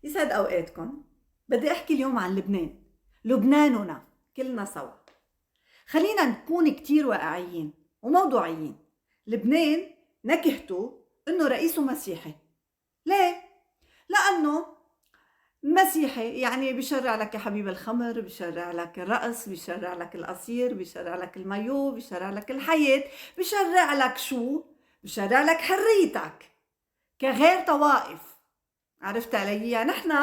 يسعد أوقاتكم. بدي أحكي اليوم عن لبنان، لبناننا كلنا سوا. خلينا نكون كتير واقعيين وموضوعيين. لبنان نكهته إنه رئيسه مسيحي. ليه؟ لأنه مسيحي، يعني بيشرع لك يا حبيب الخمر، بيشرع لك الرقص، بيشرع لك القصير، بيشرع لك المايو، بيشرع لك الحياة، بيشرع لك شو؟ بيشرع لك حريتك كغير طوائف. عرفت علي؟ يعني نحن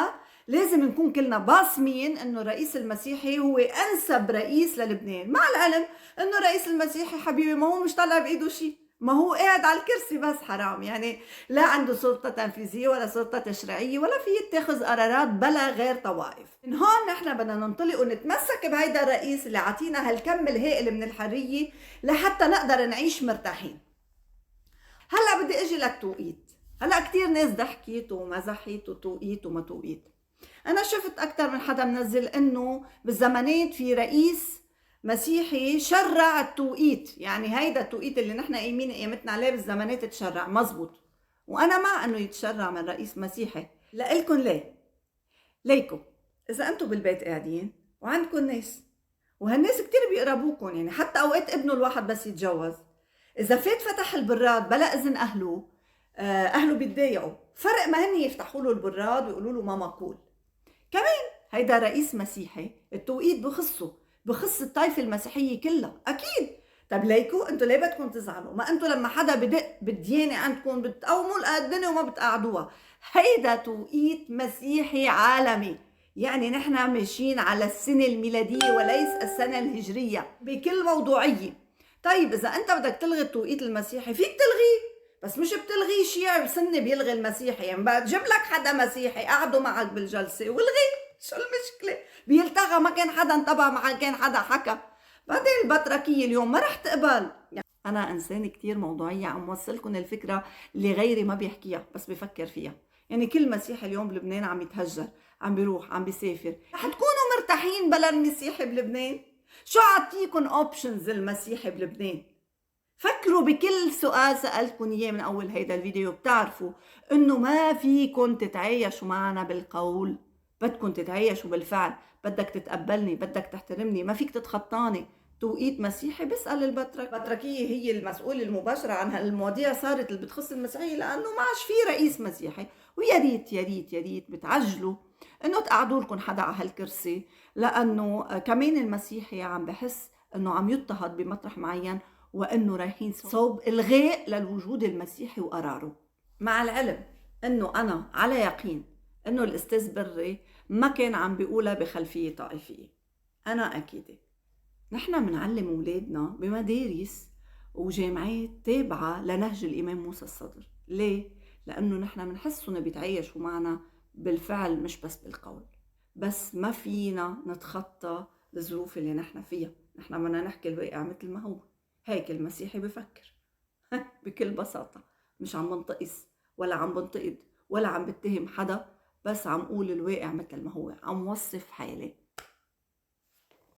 لازم نكون كلنا باصمين انه الرئيس المسيحي هو انسب رئيس للبنان، مع العلم انه الرئيس المسيحي حبيبي ما هو مش طالع بايده شيء، ما هو قاعد على الكرسي بس، حرام يعني، لا عنده سلطة تنفيذية ولا سلطة تشريعية ولا في يتخذ قرارات بلا غير طوائف. من هون نحن بدنا ننطلق ونتمسك بهيدا الرئيس اللي عطينا هالكم الهائل من الحرية لحتى نقدر نعيش مرتاحين. هلا بدي اجي لك توقيت. هلا كتير ناس ضحكت ومزحت وتوقيت وما توقيت. انا شفت اكثر من حدا منزل انه بالزمانات في رئيس مسيحي شرع التوقيت، يعني هيدا التوقيت اللي نحن قايمين قيامتنا عليه بالزمانات تشرع، مزبوط. وانا مع انه يتشرع من رئيس مسيحي. لإلكن ليه؟ ليكو اذا انتم بالبيت قاعدين وعندكم ناس، وهالناس كتير بيقربوكم، يعني حتى اوقات ابنه الواحد بس يتجوز اذا فات فتح البراد بلا اذن اهله، اهله بيتضايقوا. فرق ما هن يفتحوا له البراد ويقولوا له ماما كول. كمان هيدا رئيس مسيحي، التوقيت بخص الطائفه المسيحيه كلها اكيد. طب ليكو انتوا ليه بدكم تزعلوا؟ ما انتوا لما حدا بدق بالديانه عندكم بتقوموا الدنيا وما بتقعدوها. هيدا توقيت مسيحي عالمي، يعني نحن ماشيين على السنه الميلاديه وليس السنه الهجريه بكل موضوعيه. طيب اذا انت بدك تلغي التوقيت المسيحي فيك تلغيه، بس مش بتلغي شيعي سني بيلغي المسيحي، يعني بتجيب لك حدا مسيحي قعدوا معك بالجلسه والغي، شو المشكله؟ بيلتغى، ما كان حدا انتبه، ما كان حدا حكى. بعدين البطركيه اليوم ما رح تقبل. يعني انا انسانه كتير موضوعيه، عم وصلكم الفكره اللي غيري ما بيحكيها بس بفكر فيها. يعني كل مسيحي اليوم بلبنان عم يتهجر، عم بيروح، عم بيسافر. رح تكونوا مرتاحين بلا المسيحي بلبنان؟ شو عطيكم اوبشنز المسيحي بلبنان؟ فكروا بكل سؤال سألتكم إياه من أول هيدا الفيديو، بتعرفوا إنه ما فيكن تتعايشوا معنا بالقول، بدكن تتعايشوا بالفعل. بدك تتقبلني، بدك تحترمني، ما فيك تتخطاني. توقيت مسيحي بسأل البطركية هي المسؤولة المباشرة عن هالمواضيع صارت اللي بتخص المسيحية، لأنه ما عادش في رئيس مسيحي. ويا ريت يا ريت يا ريت بتعجلوا إنه تقعدوا لكم حدا على هالكرسي، لأنه كمان المسيحي عم بحس إنه عم يضطهد بمطرح معين، وانه رايحين صوب الغاء للوجود المسيحي وقراره. مع العلم انه انا على يقين انه الاستاذ بري ما كان عم بيقولها بخلفيه طائفيه، انا اكيده. نحن بنعلم اولادنا بمدارس وجامعات تابعه لنهج الامام موسى الصدر. ليه؟ لانه نحن بنحسهم بيتعايشوا معنا بالفعل مش بس بالقول. بس ما فينا نتخطى الظروف اللي نحن فيها. نحن بدنا نحكي الواقع مثل ما هو. هيك المسيحي بفكر بكل بساطة. مش عم بنتقص ولا عم بنتقد ولا عم بتهم حدا، بس عم قول الواقع مثل ما هو، عم وصف حالي.